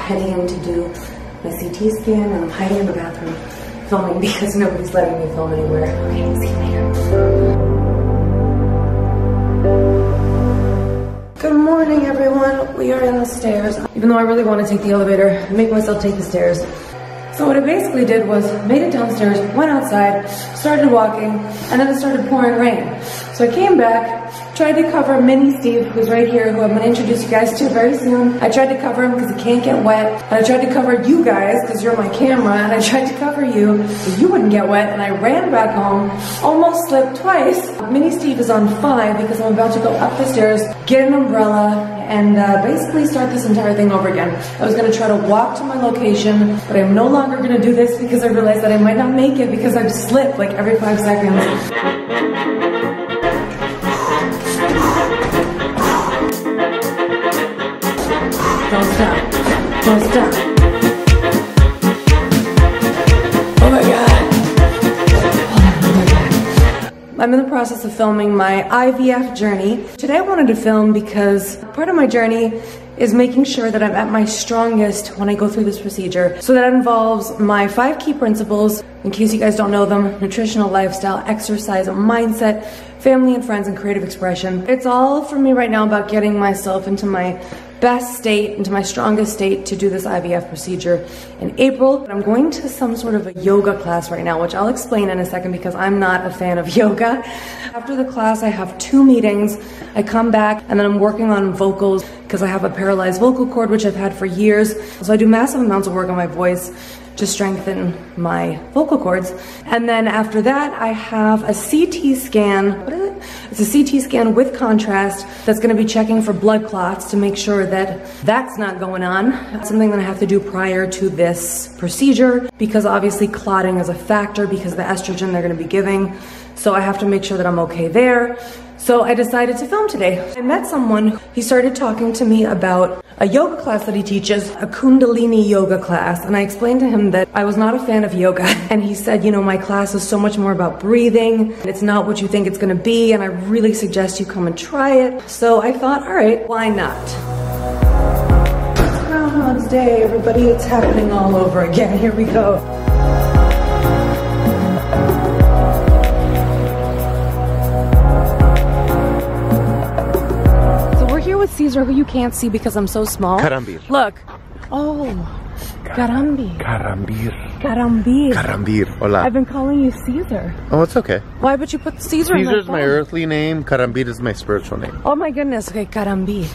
heading in to do my CT scan, and I'm hiding in the bathroom filming because nobody's letting me film anywhere. Okay, see you later. Good morning, everyone. We are in the stairs. Even though I really want to take the elevator, I make myself take the stairs. So what I basically did was made it downstairs, went outside, started walking, and then it started pouring rain. So I came back, tried to cover Mini Steve, who's right here, who I'm going to introduce you guys to very soon. I tried to cover him because he can't get wet. And I tried to cover you guys because you're my camera. And I tried to cover you so you wouldn't get wet. And I ran back home, almost slipped twice. Mini Steve is on 5 because I'm about to go up the stairs, get an umbrella, and basically start this entire thing over again. I was going to try to walk to my location, but I'm no longer going to do this because I realized that I might not make it because I've slipped like every 5 seconds. Don't stop. Don't stop. Oh my God. Oh my God. I'm in the process of filming my IVF journey. Today I wanted to film because part of my journey is making sure that I'm at my strongest when I go through this procedure. So that involves my 5 key principles, in case you guys don't know them: nutritional, lifestyle, exercise, mindset, family and friends, and creative expression. It's all for me right now about getting myself into my best state, into my strongest state to do this IVF procedure in April. I'm going to some sort of a yoga class right now, which I'll explain in a second because I'm not a fan of yoga. After the class, I have 2 meetings. I come back and then I'm working on vocals because I have a paralyzed vocal cord, which I've had for years. So I do massive amounts of work on my voice to strengthen my vocal cords. And then after that, I have a CT scan. What is it? It's a CT scan with contrast that's gonna be checking for blood clots to make sure that that's not going on. That's something that I have to do prior to this procedure because obviously clotting is a factor because of the estrogen they're gonna be giving. So I have to make sure that I'm okay there. So I decided to film today. I met someone, he started talking to me about a yoga class that he teaches, a Kundalini yoga class. And I explained to him that I was not a fan of yoga. And he said, you know, my class is so much more about breathing. It's not what you think it's gonna be. And I really suggest you come and try it. So I thought, all right, why not? It's Groundhog's Day, everybody. It's happening all over again. Here we go. With Caesar, who you can't see because I'm so small. Karambir. Look. Oh. Karambir. Karambir. Karambir. Karambir. Hola. I've been calling you Caesar. Oh, it's okay. Why would you put Caesar in Caesar's my earthly name. Karambir is my spiritual name. Oh my goodness. Okay, Karambir.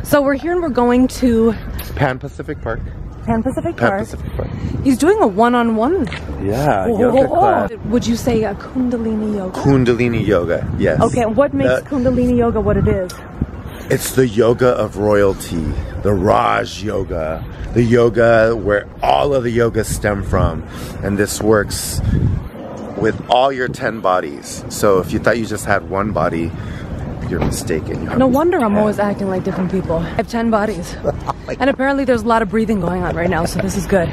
So we're here and we're going to Pan Pacific Park. Pan Pacific Park. Pan Pacific Park. He's doing a one-on-one. Yeah, yoga class. Would you say a Kundalini yoga? Kundalini yoga, yes. Okay, and what makes Kundalini yoga what it is? It's the yoga of royalty, the Raj yoga, the yoga where all of the yogas stem from. And this works with all your 10 bodies. So if you thought you just had one body, you're mistaken. No wonder I'm always acting like different people. I have 10 bodies. And apparently there's a lot of breathing going on right now, so this is good.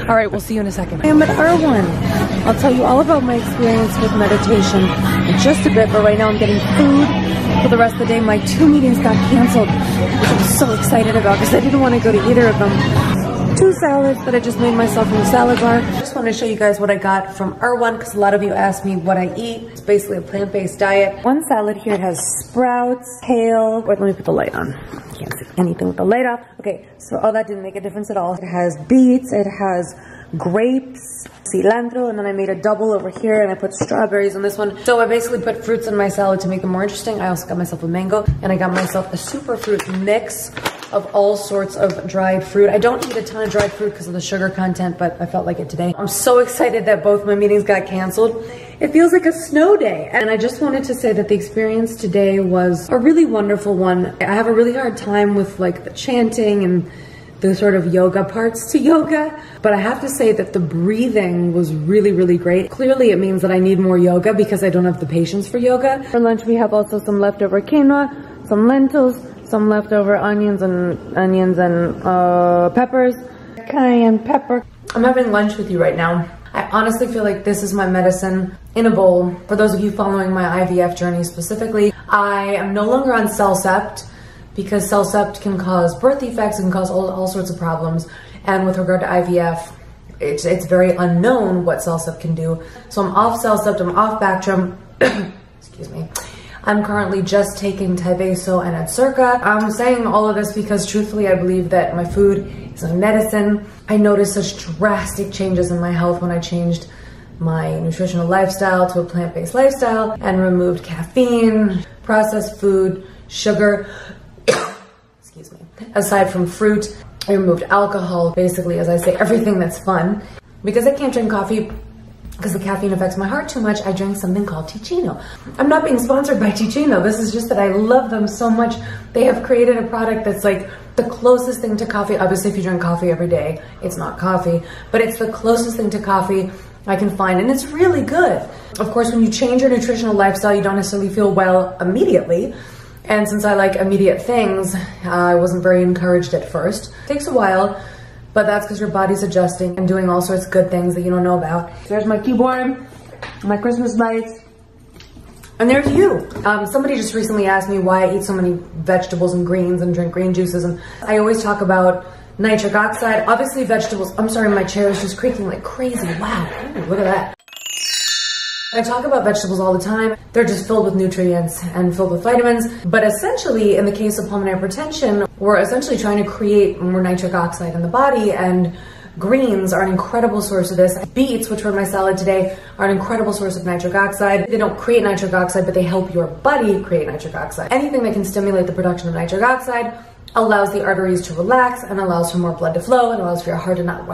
All right, we'll see you in a second. I am at R1. I'll tell you all about my experience with meditation in just a bit, but right now I'm getting food for the rest of the day. My 2 meetings got canceled, which I'm so excited about because I didn't want to go to either of them. 2 salads that I just made myself from the salad bar. I just want to show you guys what I got from R1 because a lot of you asked me what I eat. It's basically a plant-based diet. One salad here, it has sprouts, kale. Wait, let me put the light on. Can't see anything with the light off. Okay, so all that didn't make a difference at all. It has beets, it has grapes, cilantro, and then I made a double over here and I put strawberries on this one. So I basically put fruits in my salad to make them more interesting. I also got myself a mango and I got myself a superfruit mix of all sorts of dried fruit. I don't eat a ton of dried fruit because of the sugar content, but I felt like it today. I'm so excited that both my meetings got canceled. It feels like a snow day. And I just wanted to say that the experience today was a really wonderful one. I have a really hard time with like the chanting and the sort of yoga parts to yoga, but I have to say that the breathing was really, really great. Clearly it means that I need more yoga because I don't have the patience for yoga. For lunch we have also some leftover quinoa, some lentils, some leftover onions and peppers, cayenne pepper. I'm having lunch with you right now. I honestly feel like this is my medicine in a bowl. For those of you following my IVF journey specifically, I am no longer on CellCept because Cellcept can cause birth defects and cause all sorts of problems. And with regard to IVF, it's very unknown what Cellcept can do. So I'm off Cellcept, I'm off Bactrim. Excuse me. I'm currently just taking Tyvaso and Adcirca. I'm saying all of this because truthfully I believe that my food is a medicine. I noticed such drastic changes in my health when I changed my nutritional lifestyle to a plant-based lifestyle and removed caffeine, processed food, sugar, excuse me. Aside from fruit, I removed alcohol, basically, as I say, everything that's fun. Because I can't drink coffee because the caffeine affects my heart too much, I drank something called Ticino. I'm not being sponsored by Ticino. This is just that I love them so much. They have created a product that's like the closest thing to coffee. Obviously, if you drink coffee every day, it's not coffee, but it's the closest thing to coffee I can find, and it's really good. Of course, when you change your nutritional lifestyle, you don't necessarily feel well immediately. And since I like immediate things, I wasn't very encouraged at first. It takes a while, but that's because your body's adjusting and doing all sorts of good things that you don't know about. There's my keyboard, my Christmas lights, and there's you. Somebody just recently asked me why I eat so many vegetables and greens and drink green juices, and I always talk about nitric oxide. Obviously vegetables, I'm sorry, my chair is just creaking like crazy. Wow, ooh, look at that. I talk about vegetables all the time. They're just filled with nutrients and filled with vitamins. But essentially, in the case of pulmonary hypertension, we're essentially trying to create more nitric oxide in the body, and greens are an incredible source of this. Beets, which were in my salad today, are an incredible source of nitric oxide. They don't create nitric oxide, but they help your body create nitric oxide. Anything that can stimulate the production of nitric oxide allows the arteries to relax and allows for more blood to flow and allows for your heart to not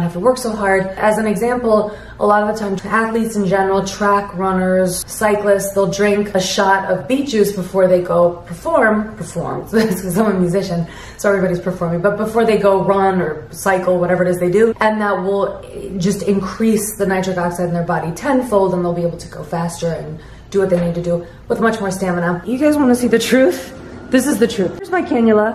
have to work so hard. As an example, a lot of the time athletes in general, track runners, cyclists, they'll drink a shot of beet juice before they go perform, because I'm a musician, so everybody's performing, but before they go run or cycle, whatever it is they do, and that will just increase the nitric oxide in their body tenfold, and they'll be able to go faster and do what they need to do with much more stamina. You guys want to see the truth? This is the truth. Here's my cannula.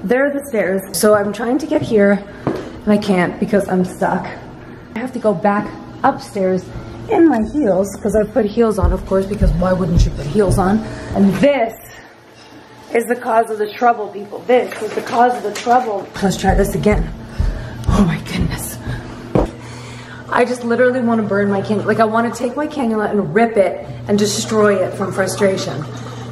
There are the stairs. So I'm trying to get here, and I can't because I'm stuck. I have to go back upstairs in my heels, because I've put heels on, of course, because why wouldn't you put heels on? And this is the cause of the trouble, people. This is the cause of the trouble. Let's try this again. Oh my goodness. I just literally want to burn my cannula. Like, I want to take my cannula and rip it and destroy it from frustration.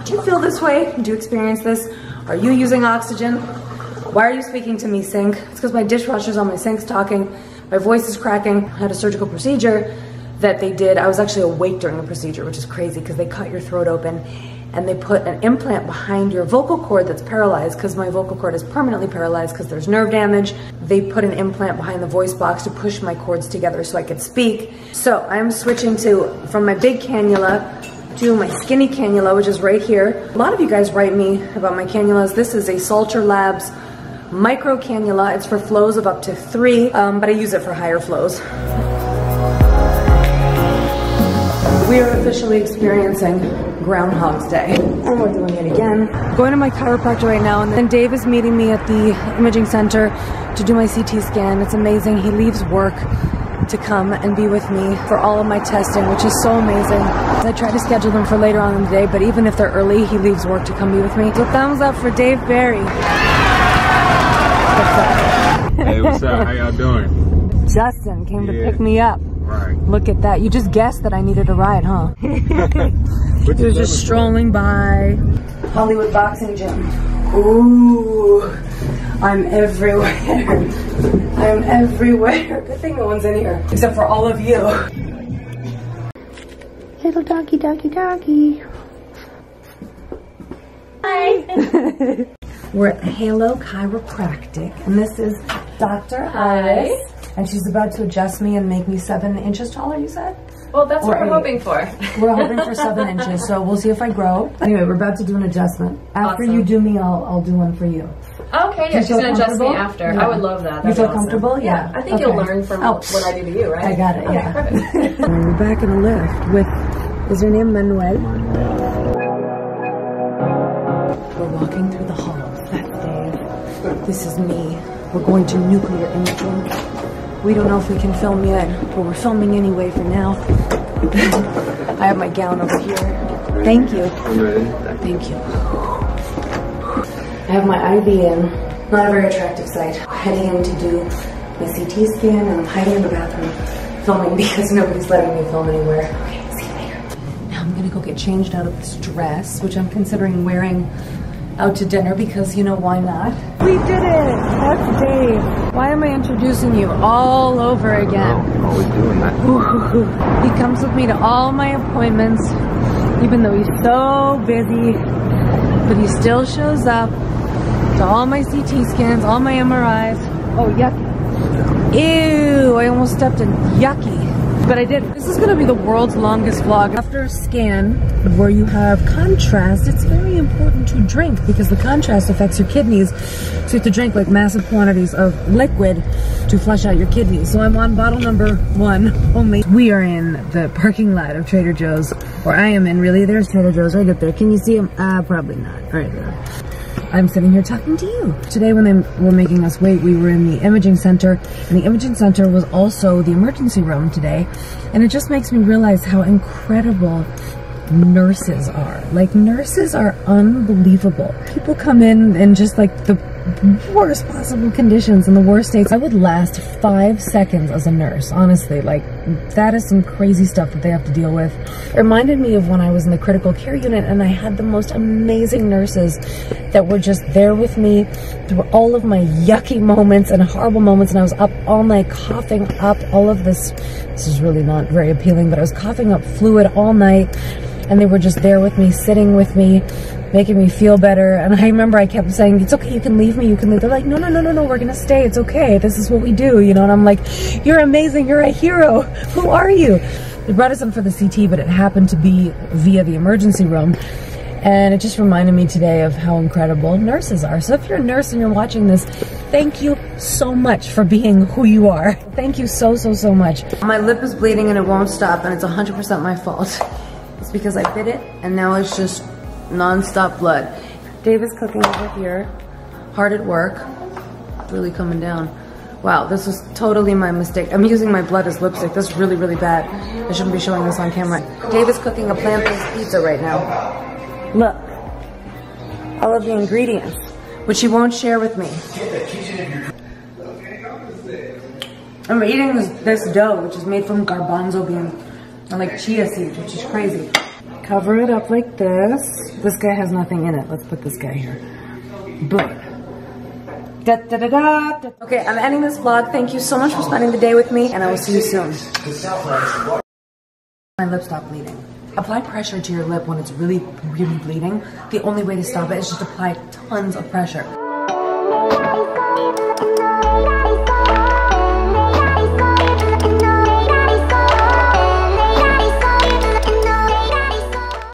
Do you feel this way? Do you experience this? Are you using oxygen? Why are you speaking to me, sink? It's because my dishwasher's on my sink's talking. My voice is cracking. I had a surgical procedure that they did. I was actually awake during the procedure, which is crazy because they cut your throat open and they put an implant behind your vocal cord that's paralyzed, because my vocal cord is permanently paralyzed because there's nerve damage. They put an implant behind the voice box to push my cords together so I could speak. So I'm switching from my big cannula to my skinny cannula, which is right here. A lot of you guys write me about my cannulas. This is a Salter Labs micro cannula. It's for flows of up to 3, but I use it for higher flows. We are officially experiencing Groundhog's Day, and we're doing it again. Going to my chiropractor right now, and then Dave is meeting me at the imaging center to do my CT scan. It's amazing. He leaves work to come and be with me for all of my testing, which is so amazing. I try to schedule them for later on in the day, but even if they're early, he leaves work to come be with me. So thumbs up for Dave Barry. What's up? Hey, what's up? How y'all doing? Justin came to pick me up. Right. Look at that. You just guessed that I needed a ride, huh? He was just strolling by Hollywood Boxing Gym. Ooh, I'm everywhere. I'm everywhere. Good thing no one's in here, except for all of you. Little doggy, doggy, doggy. Hi. We're at Halo Chiropractic, and this is Dr. Iris. And she's about to adjust me and make me 7 inches taller, you said? Well, that's what we're hoping for. We're hoping for 7 inches, so we'll see if I grow. Anyway, we're about to do an adjustment. After you do me, I'll do one for you. Okay, yeah, she's going to adjust me after. Yeah. I would love that. You feel comfortable? Yeah. I think you'll learn from what I do to you, right? I got it, okay, yeah. Perfect. We're back in the lift with, is your name Manuel? We're walking through the hall. That's Dave. This is me. We're going to nuclear imaging. We don't know if we can film yet, but we're filming anyway for now. I have my gown over here. Thank you. I'm ready. Thank you. I have my IV in. Not a very attractive sight. Heading in to do my CT scan, and I'm hiding in the bathroom filming because nobody's letting me film anywhere. Okay, see you later. Now I'm gonna go get changed out of this dress, which I'm considering wearing out to dinner because, you know, why not? We did it! That's Dave. Why am I introducing you all over again? Oh, always doing that. He comes with me to all my appointments, even though he's so busy, but he still shows up to all my CT scans, all my MRIs. Oh, yucky. Ew, I almost stepped in yucky. But I did. This is gonna be the world's longest vlog. After a scan where you have contrast, it's very important to drink because the contrast affects your kidneys. So you have to drink like massive quantities of liquid to flush out your kidneys. So I'm on bottle number 1 only. We are in the parking lot of Trader Joe's, or I am in really. There's Trader Joe's right up there. Can you see him? Probably not. Right there. I'm sitting here talking to you. Today when they were making us wait, we were in the imaging center, and the imaging center was also the emergency room today. And it just makes me realize how incredible nurses are. Like, nurses are unbelievable. People come in just like the worst possible conditions and the worst states. I would last 5 seconds as a nurse, honestly. Like, that is some crazy stuff that they have to deal with. It reminded me of when I was in the critical care unit and I had the most amazing nurses that were just there with me through all of my yucky moments and horrible moments, and I was up all night coughing up all of this. This is really not very appealing, but I was coughing up fluid all night, and they were just there with me, sitting with me, making me feel better. And I remember I kept saying, it's okay, you can leave me, you can leave. They're like, no, we're gonna stay, it's okay, this is what we do, you know? And I'm like, you're amazing, you're a hero, who are you? They brought us in for the CT, but it happened to be via the emergency room. And it just reminded me today of how incredible nurses are. So if you're a nurse and you're watching this, thank you so much for being who you are. Thank you so much. My lip is bleeding and it won't stop, and it's 100% my fault. It's because I bit it, and now it's just non-stop blood. Dave is cooking over here, hard at work, really coming down. Wow, this was totally my mistake. I'm using my blood as lipstick. This is really bad. I shouldn't be showing this on camera. Dave is cooking a plant-based pizza right now. Look, all of the ingredients, which he won't share with me. I'm eating this dough, which is made from garbanzo beans and like chia seeds, which is crazy. Cover it up like this. This guy has nothing in it. Let's put this guy here. Boom. Okay, I'm ending this vlog. Thank you so much for spending the day with me, and I will see you soon. My lip stopped bleeding. Apply pressure to your lip when it's really bleeding. The only way to stop it is just apply tons of pressure.